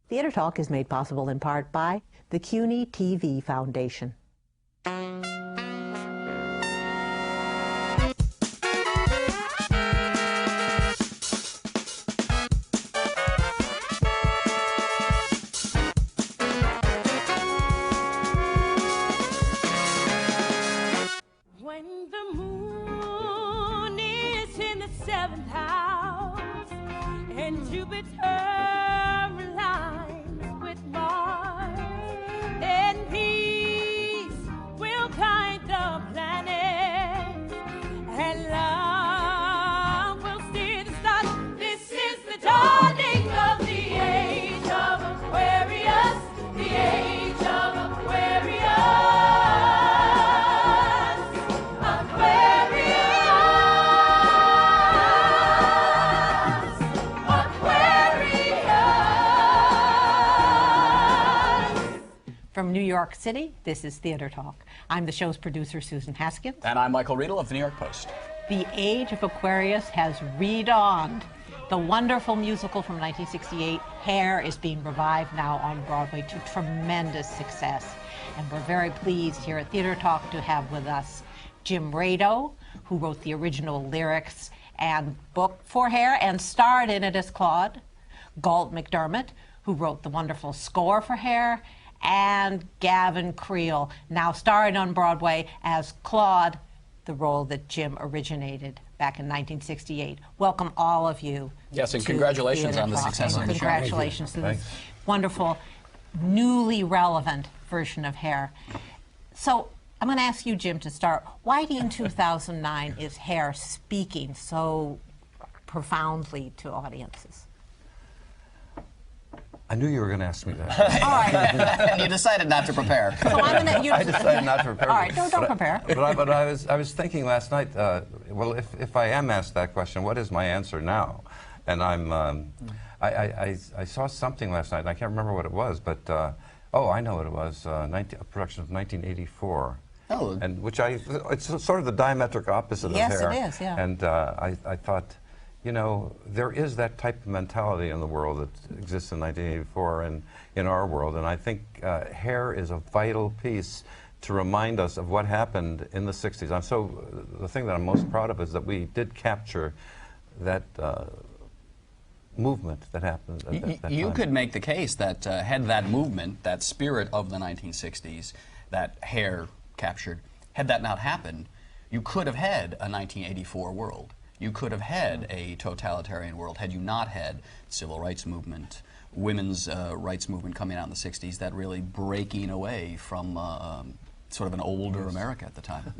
Theater Talk is made possible in part by the CUNY TV Foundation. When the moon is in the 7th house and Jupiter aligns with Mars, then peace will guide the planets and love will steer the stars. This is the dawning of the age of Aquarius, the age of Aquarius. From New York City, this is Theater Talk. I'm the show's producer, Susan Haskins. And I'm Michael Riedel of the New York Post. The Age of Aquarius has redawned. The wonderful musical from 1968, Hair, is being revived now on Broadway to tremendous success. And we're very pleased here at Theater Talk to have with us Jim Rado, who wrote the original lyrics and book for Hair and starred in it as Claude, Galt MacDermot, who wrote the wonderful score for Hair, and Gavin Creel, now starring on Broadway as Claude, the role that Jim originated back in 1968. Welcome all of you. Yes, and congratulations on the success of the show. Congratulations to this wonderful, newly relevant version of Hair. So I'm going to ask you, Jim, to start. Why in 2009 is Hair speaking so profoundly to audiences? I knew you were going to ask me that. All right. You decided not to prepare. So I'm gonna, I decided not to prepare. All right, don't prepare. But I was thinking last night, well, if I am asked that question, what is my answer now? And I saw something last night, and I can't remember what it was, but, oh, I know what it was, a production of 1984. Oh. And it's sort of the diametric opposite of Hair. Yes, it is, yeah. And I thought, you know, there is that type of mentality in the world that exists in 1984 and in our world, and I think Hair is a vital piece to remind us of what happened in the 60s. The thing that I'm most proud of is that we did capture that movement that happened at that You time. could make the case that had that movement, that spirit of the 1960s, that Hair captured, had that not happened, you could have had a 1984 world. You could have had a totalitarian world had you not had civil rights movement, women's rights movement coming out in the 60s, that really breaking away from sort of an older America at the time.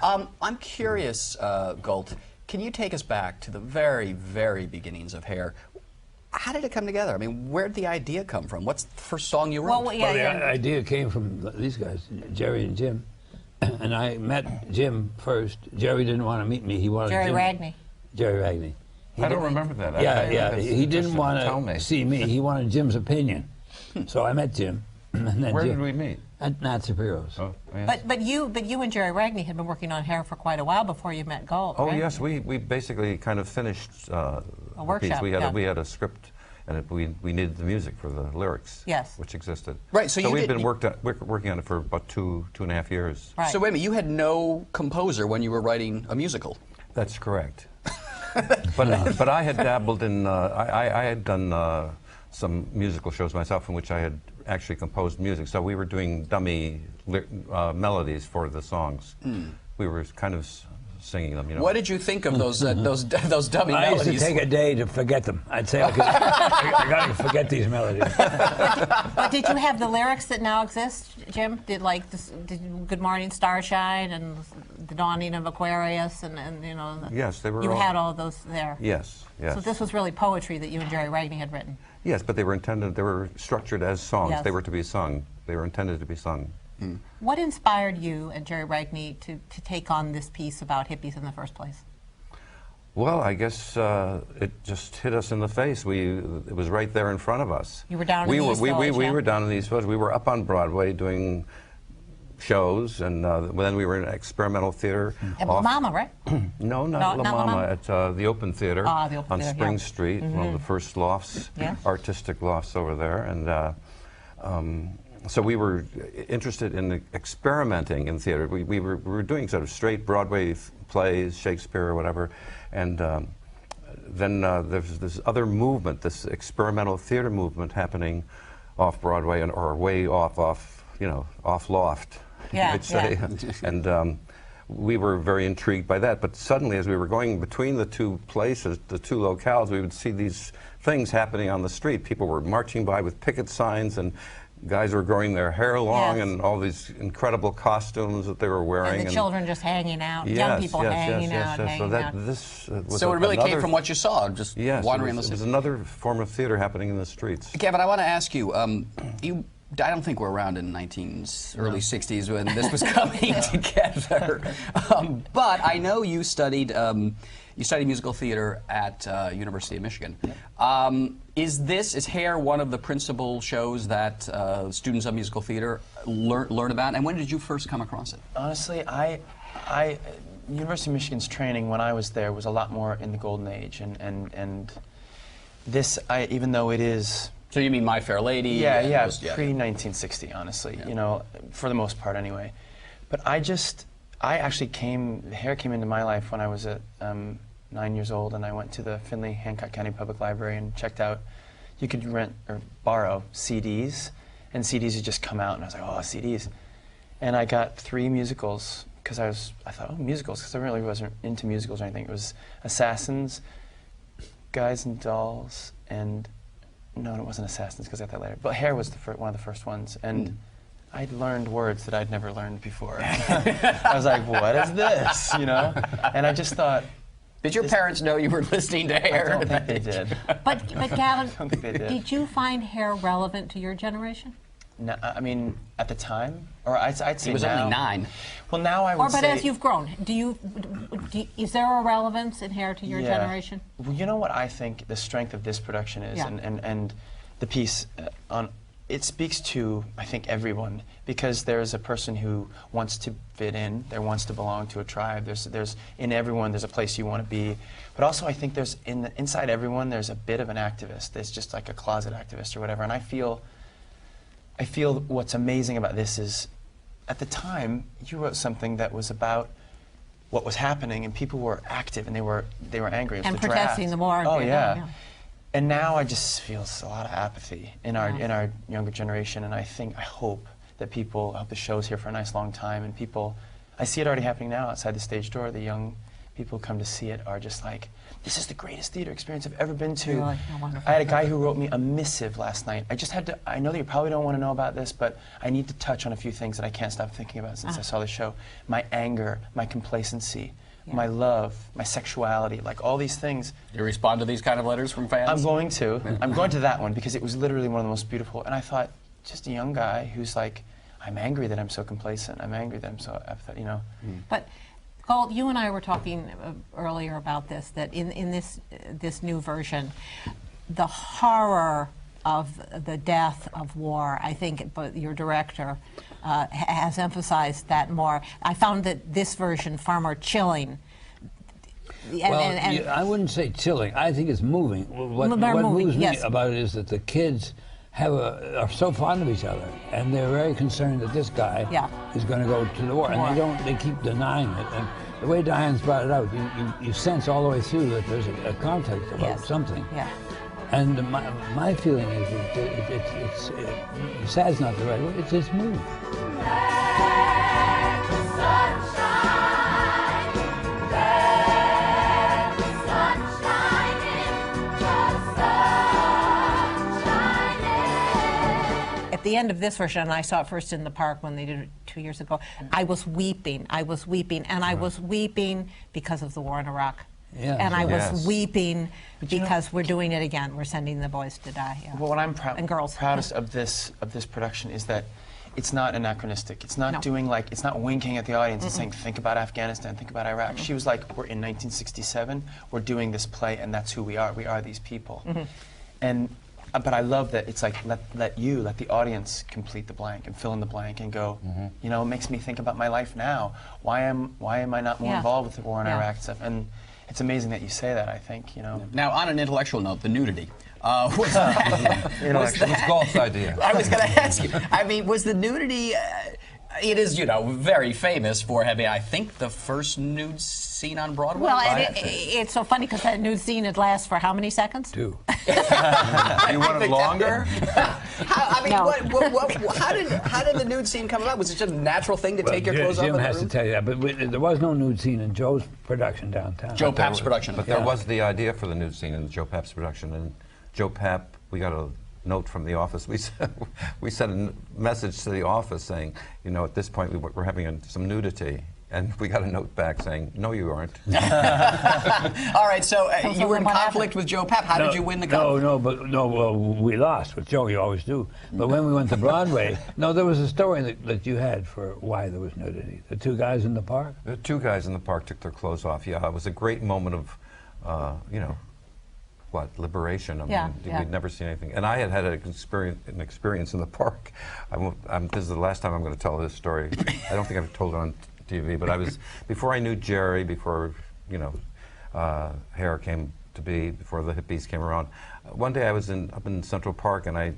I'm curious, Galt, can you take us back to the very, very beginnings of Hair? How did it come together? I mean, where did the idea come from? What's the first song you wrote? Well, the idea came from these guys, Jerry and Jim. And I met Jim first. Jerry didn't want to meet me. He wanted Jerry Jim. Ragney. Jerry Ragney. I don't remember that. Yeah. He didn't want to see me. He wanted Jim's opinion. So I met Jim. And then Where Jim, did we meet? At Nazi Heroes. Oh, yes. But you and Jerry Ragney had been working on Hair for quite a while before you met Galt. Oh, right? yes, we basically kind of finished a workshop. We had a script, and we needed the music for the lyrics, yes, which existed. Right. So we've been working on it for about two and a half years. Right. So wait a minute, you had no composer when you were writing a musical. That's correct. but I had dabbled in. I had done some musical shows myself in which I had actually composed music. So we were doing dummy melodies for the songs. We were kind of singing them. You know. What did you think of those dummy I melodies? used to take a day to forget them. I'd say I got to forget these melodies. But did you have the lyrics that now exist, Jim? Did Good Morning Starshine and The Dawning of Aquarius and you know? Yes, they were. You had all those there. Yes, yes. So this was really poetry that you and Jerry Ragney had written. Yes, but they were intended. They were structured as songs. Yes. They were to be sung. They were intended to be sung. What inspired you and Jerry Ragney to take on this piece about hippies in the first place? Well, I guess it just hit us in the face. It was right there in front of us. You were down in the East Village, we were down in the East Village. We were up on Broadway doing shows, and then we were in experimental theater. At La Mama, right? No, not La Mama, at the Open Theater the Open on Theater, Spring yeah. Street, one of the first lofts, artistic lofts over there. And so we were interested in experimenting in theater. We were doing sort of straight Broadway plays, Shakespeare or whatever, and then there's this other movement, this experimental theater movement happening off Broadway or way off, you know, off loft, you might say. And we were very intrigued by that. But suddenly, as we were going between the two places, the two locales, we would see these things happening on the street. People were marching by with picket signs, and guys were growing their hair long, and all these incredible costumes that they were wearing. And the children just hanging out, young people hanging out. So that this was so it really came from what you saw, just wandering in the city. It was another form of theater happening in the streets. Gavin, I want to ask you, I don't think we're around in the early 60s when this was coming together. But I know you studied musical theater at University of Michigan. Is Hair one of the principal shows that students of musical theater learn about? And when did you first come across it? Honestly, University of Michigan's training when I was there was a lot more in the golden age, and this, even though it is. So you mean My Fair Lady? Yeah, pre-1960, honestly, you know, for the most part anyway. But I actually Hair came into my life when I was at 9 years old, and I went to the Findlay Hancock County Public Library and checked out, you could rent or borrow CDs, and CDs would just come out, and I was like, oh, CDs. And I got 3 musicals, because I thought, oh, musicals, because I really wasn't into musicals or anything. It was Assassins, Guys and Dolls, and no, it wasn't Assassins, because I got that later. But Hair was one of the first ones, and I'd learned words that I'd never learned before. I was like, what is this, you know? And I just thought... Did your parents know you were listening to Hair? I don't think they did. But Gavin, I don't think they did. you find Hair relevant to your generation? No, I mean, at the time, or I'd say He was now, only 9. Well, now I would say... But as you've grown, is there a relevance in Hair to your generation? Well, you know what I think the strength of this production is, and the piece it speaks to, I think, everyone, because there's a person who wants to fit in, there wants to belong to a tribe. There's in everyone, there's a place you want to be, but also I think there's inside everyone, there's a bit of an activist. There's just like a closet activist or whatever, and I feel what's amazing about this is, at the time, you wrote something that was about what was happening, and people were active, and they were angry. It was and the protesting draft. the war. Oh yeah. And now I just feel a lot of apathy in our younger generation, and I hope that I hope the show's here for a nice long time, and people, I see it already happening now outside the stage door. The young people who come to see it are just like, this is the greatest theater experience I've ever been to. Really? Oh, wonderful. I had a guy who wrote me a missive last night. I know that you probably don't want to know about this, but I need to touch on a few things that I can't stop thinking about since I saw the show. My anger, my complacency, my love, my sexuality, like all these things. Do you respond to these kind of letters from fans? I'm going to. I'm going to that one because it was literally one of the most beautiful. And I thought, just a young guy who's like, I'm angry that I'm so complacent. I'm angry that I'm so apathetic, you know. But Galt, you and I were talking earlier about this, that in this new version, the horror of the death of war, I think your director has emphasized that more. I found that this version far more chilling. I wouldn't say chilling. I think it's moving. What moves me about it is that the kids are so fond of each other, and they're very concerned that this guy is going to go to the war, and they keep denying it. And the way Diane's brought it out, you sense all the way through that there's a context about something. Yeah. And my feeling is that sad's not the right word, it's this move. At the end of this version, and I saw it first in the park when they did it 2 years ago, I was weeping, and I was weeping because of the war in Iraq. And I was weeping because we're doing it again. We're sending the boys to die. Yeah. Well, what I'm and girls. proudest of this production is that it's not anachronistic. It's not doing it's not winking at the audience and saying, think about Afghanistan, think about Iraq. She was like, we're in 1967, we're doing this play, and that's who we are. We are these people. And but I love that it's like let the audience complete the blank and fill in the blank and go. You know, it makes me think about my life now. Why am I not more involved with the war in Iraq stuff? And it's amazing that you say that. I think, you know. Now, on an intellectual note, the nudity. Was that, It's Galt's idea. I was going to ask you. I mean, was the nudity? It is, you know, very famous for having, I think, the first nude scene on Broadway. Well, and it's so funny because that nude scene, it lasts for how many seconds? 2. You want it longer? I mean, how did the nude scene come about? Was it just a natural thing to take your clothes off in Jim the has room? to tell you that, but there was no nude scene in Joe's production downtown. Joe Papp's production. But there was the idea for the nude scene in Joe Papp's production, and Joe Papp, we got a note from the office. We sent a message to the office saying, you know, at this point we're having some nudity. And we got a note back saying, no, you aren't. All right, so you were in conflict with Joe Papp. How did you win the conflict? Well, we lost with Joe, you always do. But when we went to Broadway, there was a story that you had for why there was nudity. The 2 guys in the park? The 2 guys in the park took their clothes off. Yeah, it was a great moment of, you know, liberation. I mean, we'd never seen anything. And I had had an experience in the park. This is the last time I'm going to tell this story. I don't think I've told it on TV, but I was, before I knew Jerry, before, you know, hair came to be, before the hippies came around, one day I was up in Central Park and I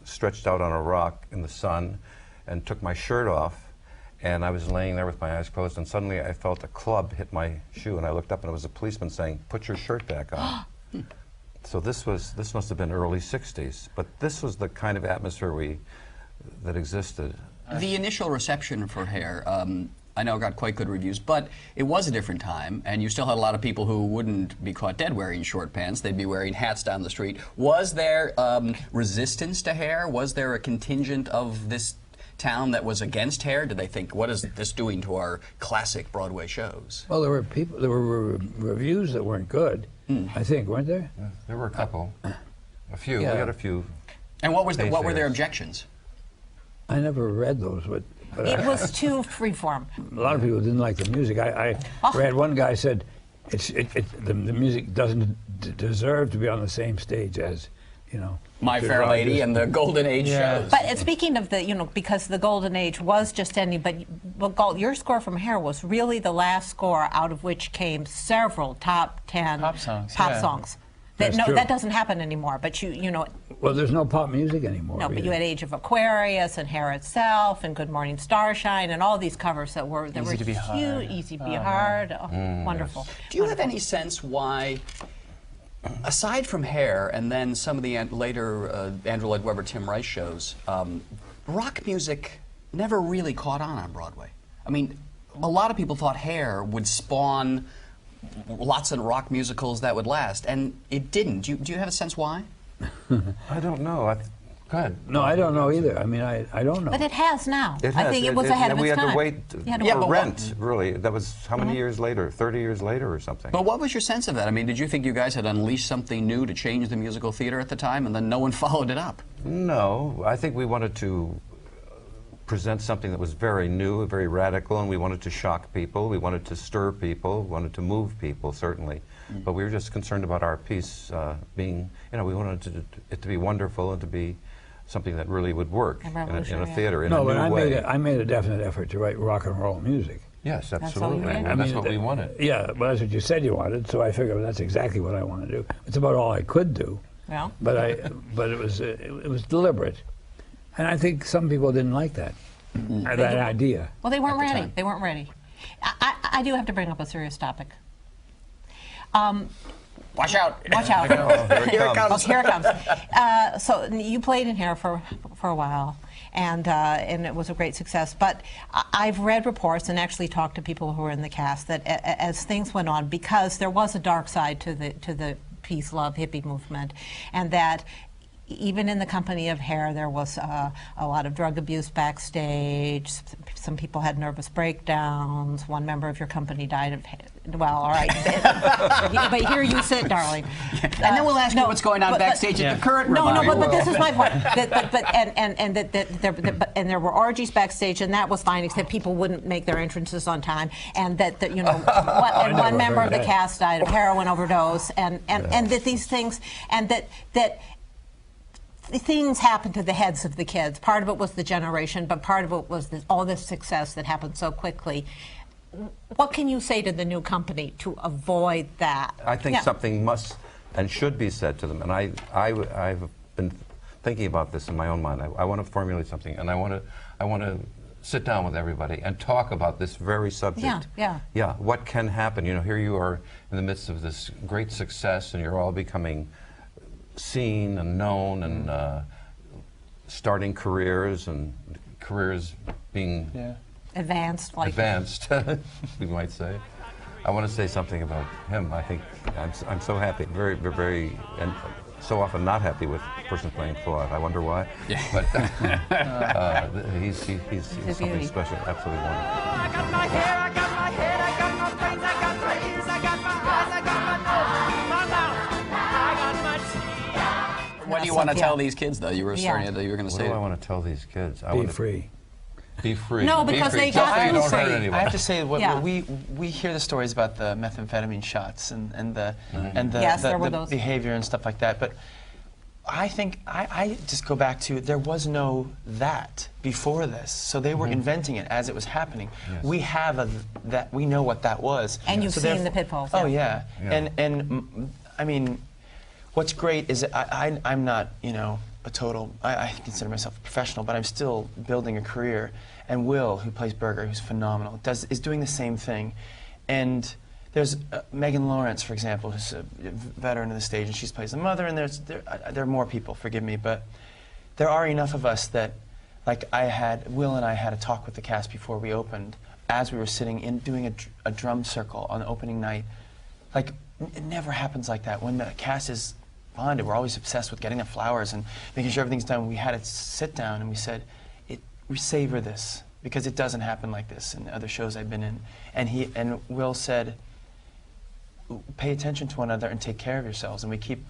stretched out on a rock in the sun and took my shirt off, and I was laying there with my eyes closed, and suddenly I felt a club hit my shoe, and I looked up and it was a policeman saying, put your shirt back on. So this must have been early 60s, but this was the kind of atmosphere that existed. The initial reception for Hair, I know it got quite good reviews, but it was a different time, and you still had a lot of people who wouldn't be caught dead wearing short pants. They'd be wearing hats down the street. Was there resistance to Hair? Was there a contingent of this town that was against Hair? Did they think, what is this doing to our classic Broadway shows? Well, there were reviews that weren't good, I think, weren't there? Yeah, there were a couple. A few. Yeah. We had a few. And what were their objections? I never read those, but it was too freeform. A lot of people didn't like the music. I read one guy said the music doesn't deserve to be on the same stage as, you know, My Fair Lady and the Golden Age shows. But speaking of the, you know, because the Golden Age was just ending, but Galt, your score from Hair was really the last score out of which came several top 10 pop songs. That doesn't happen anymore. But you know. Well, there's no pop music anymore. No, but you had Age of Aquarius and Hair itself and Good Morning Starshine and all these covers that were Easy to Be Hard. Easy to Be Hard. Wonderful. Yes. Do you have any sense why, aside from Hair and then some of the later Andrew Lloyd Webber, Tim Rice shows, rock music never really caught on Broadway? I mean, a lot of people thought Hair would spawn lots of rock musicals that would last, and it didn't. Do you have a sense why? I don't know. Go ahead. No, I don't know either. I mean, I don't know. But it has now. It has. I think it was ahead of its time. We had to wait for Rent, really. That was how many years later? 30 years later or something. But what was your sense of that? I mean, did you think you guys had unleashed something new to change the musical theater at the time, and then no one followed it up? No. I think we wanted to present something that was very new, very radical, and we wanted to shock people. We wanted to stir people. We wanted to move people, certainly. But we were just concerned about our piece being, you know, we wanted it to be wonderful and to be something that really would work in a theater in a new way. I made a definite effort to write rock and roll music. Yes, absolutely. That's what we wanted. Yeah, well, that's what you said you wanted, so I figured that's exactly what I want to do. It's about all I could do. Yeah. But it was deliberate. And I think some people didn't like that, that idea. Well, they weren't ready. They weren't ready. I do have to bring up a serious topic. Watch out. Watch out. Here it comes. Here it comes. So you played in Hair for a while, and it was a great success. But I've read reports and actually talked to people who were in the cast that as things went on, because there was a dark side to the peace, love, hippie movement, and that even in the company of Hair, there was a lot of drug abuse backstage. Some people had nervous breakdowns. One member of your company died of, well, all right. But here you sit, darling. And then we'll ask you what's going on backstage at the current revival. No, but this is my point. And there were orgies backstage, and that was fine, except people wouldn't make their entrances on time, and that you know, one member of the cast died of heroin overdose, and that these things, and that things happened to the heads of the kids. Part of it was the generation, but part of it was all this success that happened so quickly. What can you say to the new company to avoid that? I think something must and should be said to them, and I've been thinking about this in my own mind. I want to formulate something, and I want to sit down with everybody and talk about this very subject. Yeah. What can happen? You know, here you are in the midst of this great success, and you're all becoming seen and known, and starting careers, and careers being advanced, we might say. I want to say something about him. I think I'm so happy, very, and so often not happy with the person playing Claude. I wonder why. Yeah. But he's something special, absolutely wonderful. I got my hair, I got my head, I got my brains, I got my ears, I got my eyes, I got my nose, my mouth, I got my teeth. What do you want to tell these kids, though? You were starting to, you were going to say. What do I want to tell these kids? Be free. Be free. No, because they got you don't hurt anyone. I have to say, we hear the stories about the methamphetamine shots and the behavior and stuff like that. But I think I just go back to there was no that before this, so they were inventing it as it was happening. Yes. We have that. We know what that was. And you've seen the pitfalls. Oh yeah. And I mean, what's great is I'm not a total, I consider myself a professional, but I'm still building a career. And Will, who plays Berger, who's phenomenal, is doing the same thing. And there's Megan Lawrence, for example, who's a veteran of the stage, and she plays the mother, and there are more people, forgive me, but there are enough of us that, like Will and I had a talk with the cast before we opened, as we were sitting in doing a drum circle on opening night. Like, it never happens like that. When the cast is bonded, we're always obsessed with getting the flowers and making sure everything's done. We had to sit down and we said, we savor this, because it doesn't happen like this in other shows I've been in. And Will said, pay attention to one another and take care of yourselves. And we keep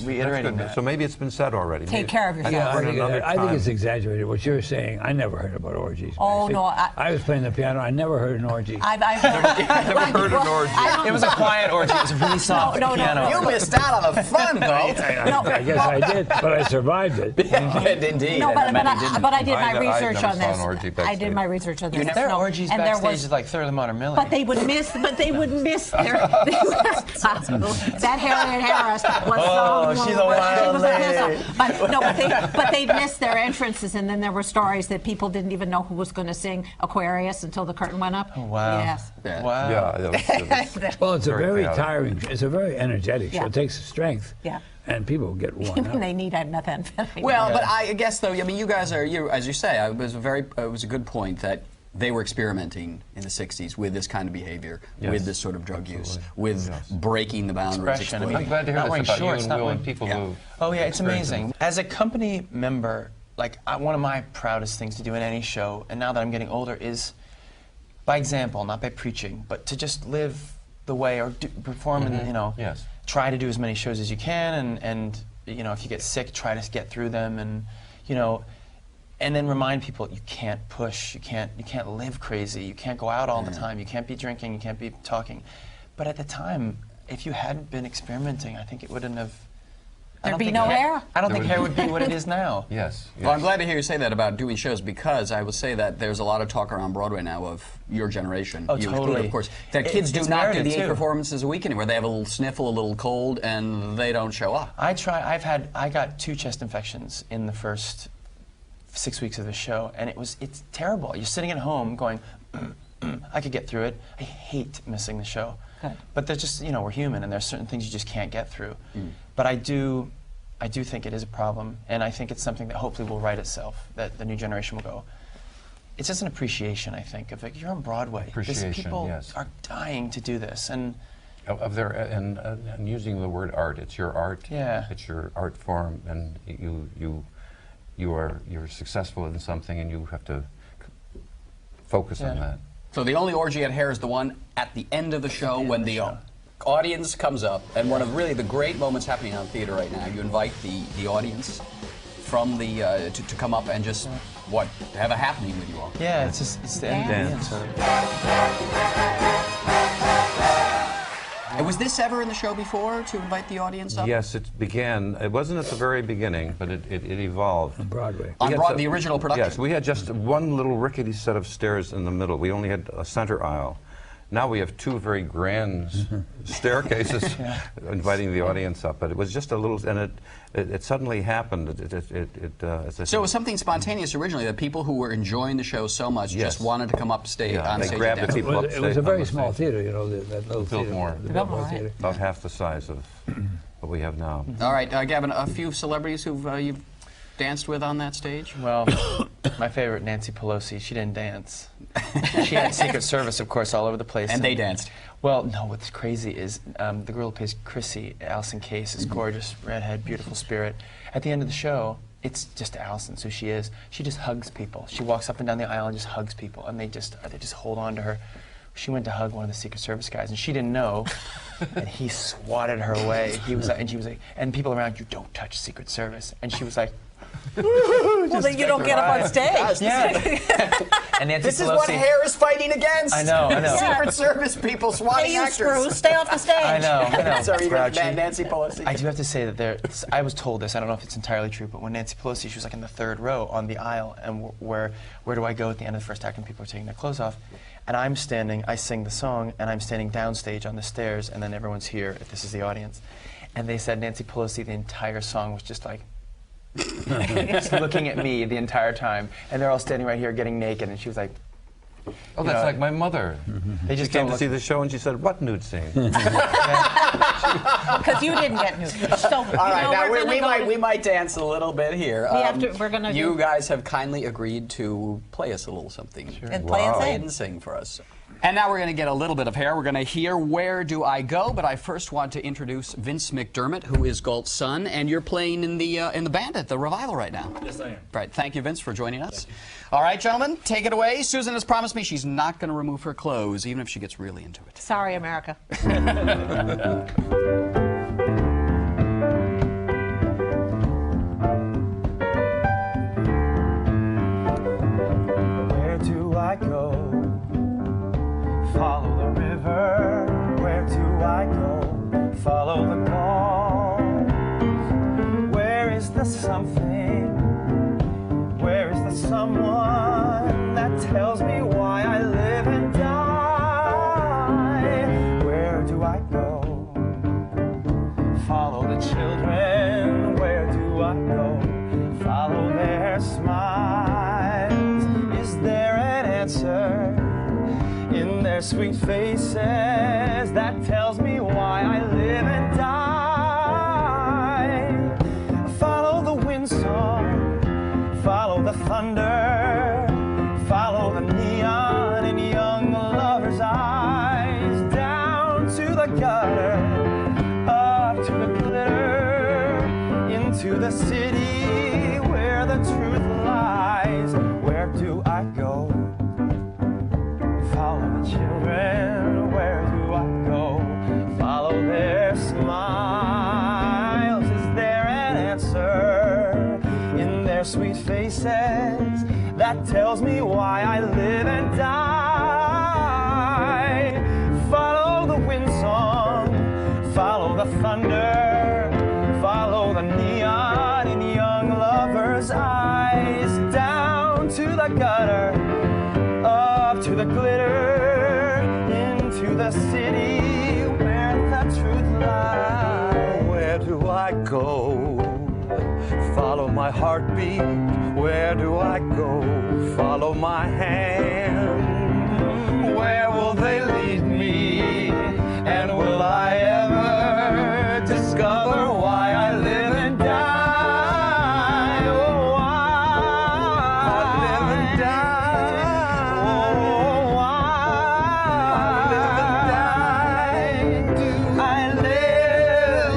reiterating that. So maybe it's been said already. Take care of yourself. Yeah, I think it's exaggerated. What you're saying, I never heard about orgies. Oh, no. I was playing the piano. I never heard an orgy. I've never heard an orgy. It was a quiet orgy. It was a really soft piano. You missed out on the fun, though. I guess I did, but I survived it. Indeed. No, but I did my research on this. I did my research on this. There are orgies backstage like Third of the Modern Millie. But they would miss their... That Harriet Harris was she's a wild lady. But they'd miss their entrances, and then there were stories that people didn't even know who was going to sing Aquarius until the curtain went up. Oh, wow. Yes. Yeah. Wow. Yeah, well, it's a very tiring, it's a very energetic show. It takes strength. Yeah. And people get worn out. They need methamphetamine. Well, but I guess, though, I mean, you guys are, as you say, it was a good point that they were experimenting in the 60s with this kind of behavior, with this sort of drug use, with breaking the boundaries. I'm glad to hear this about you and Will and people who... Oh, yeah, it's amazing. As a company member, like, one of my proudest things to do in any show, and now that I'm getting older, is by example, not by preaching, but to just live the way, or perform and, try to do as many shows as you can, and if you get sick, try to get through them, and, and then remind people you can't push, you can't live crazy, you can't go out all the time, you can't be drinking, you can't be talking. But at the time, if you hadn't been experimenting, I think it wouldn't have... There'd be no hair? I don't think hair would be what it is now. Yes. Well, I'm glad to hear you say that about doing shows, because I will say that there's a lot of talk around Broadway now of your generation. Oh, you totally. included, of course, that kids do not do the 8 performances a week anymore. They have a little sniffle, a little cold, and they don't show up. I got 2 chest infections in the first 6 weeks of the show, and it's terrible. You're sitting at home going, I could get through it. I hate missing the show. Good. But there's just, we're human, and there's certain things you just can't get through. But I do think it is a problem, and I think it's something that hopefully will right itself, that the new generation will go. It's just an appreciation, I think, of like, you're on Broadway. Appreciation, people are dying to do this, and and using the word art. It's your art. Yeah. It's your art form, and you're successful in something, and you have to focus on that. So the only orgy at Hair is the one at the end of the show, when the audience comes up, and one of really the great moments happening on theater right now. You invite the audience from the to come up and just have a happening with you all. Yeah, it's the end of the episode. And was this ever in the show before, to invite the audience up? Yes, it began. It wasn't at the very beginning, but it evolved. On Broadway. On the original production? Yes, we had just one little rickety set of stairs in the middle. We only had a center aisle. Now we have two very grand staircases inviting the audience up, but it was just a little, and it suddenly happened. So it was something spontaneous originally, that people who were enjoying the show so much just wanted to come up on stage. They grabbed the people up. It was a very small theater, you know, that little theater. More. The Biltmore Theater. About half the size of what we have now. All right, Gavin, a few celebrities who've you've danced with on that stage? Well, my favorite, Nancy Pelosi, she didn't dance. She had Secret Service, of course, all over the place. And they danced. Well, no, what's crazy is the girl who plays Chrissy, Allison Case, is gorgeous, redhead, beautiful spirit. At the end of the show, it's just Allison, so she is. She just hugs people. She walks up and down the aisle and just hugs people, and they just hold on to her. She went to hug one of the Secret Service guys, and she didn't know, and he swatted her away. He was like, and she was like, and people around, you don't touch Secret Service. And she was like, well, then you don't get up on stage. Yeah. And Nancy This Pelosi, is what hair is fighting against. I know. Secret Service people swatting Hey, you actors. screws, stay off the stage. I know. Sorry, Grouchy. Nancy Pelosi. I do have to say that I was told this, I don't know if it's entirely true, but when Nancy Pelosi, she was like in the third row on the aisle, and where do I go at the end of the first act when people are taking their clothes off? And I'm standing, I sing the song, and I'm standing downstage on the stairs, and then everyone's here, this is the audience. And they said Nancy Pelosi, the entire song was just like, just looking at me the entire time. And they're all standing right here getting naked, and she was like, oh, that's like my mother. They just She came to see the show and she said, "What nude scene?" Because you didn't get nude. So, all right, now we might dance a little bit here. You guys have kindly agreed to play us a little something. Sure. And play and sing for us. And now we're going to get a little bit of hair. We're going to hear Where Do I Go? But I first want to introduce Vince MacDermot, who is Galt's son, and you're playing in the band at the Revival right now. Yes, I am. Right. Thank you, Vince, for joining us. All right, gentlemen, take it away. Susan has promised me she's not going to remove her clothes, even if she gets really into it. Sorry, America. Where do I go? Follow the river. Where do I go? Follow the calls. Where is the something? Where is the someone that tells me why I live and die? Where do I go? Follow the children. Where do I go? Follow their smiles. Is there an answer in their sweet faces that tells me why I live and die? Follow the wind song, follow the thunder, follow the neon in young lovers' eyes, down to the gutter, up to the glitter, into the city where the truth lies. Where do I go? Follow the children, where do I go? Follow their smiles. Is there an answer in their sweet faces that tells me why I live and die? Follow the wind song, follow the thunder, follow the neon in young lovers' eyes, down to the gutter, up to the glitter, into the city where the truth lies. Where do I go? Follow my heartbeat. Where do I go? Follow my hand. Where will they lead me? And will I ever discover why I live and die? Oh, why I live and die? Oh, why do I live?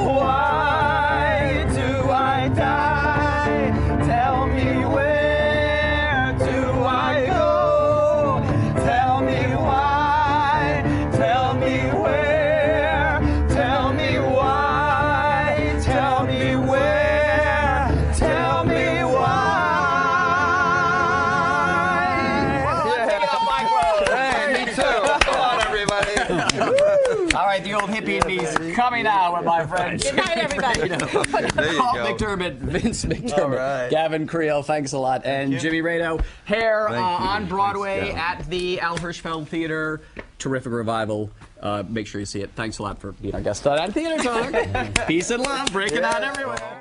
Why do I die? Tell me, where do I go? Tell me why right, the old hippie piece coming out with my friend. Good night, everybody. Galt MacDermot, Vince MacDermot, Gavin Creel, thanks a lot, and Jimmy Rado. Hair on Broadway at the Al Hirschfeld Theater. Terrific revival. Make sure you see it. Thanks a lot for being our guest on Theater Talk. Peace and love, breaking out everywhere.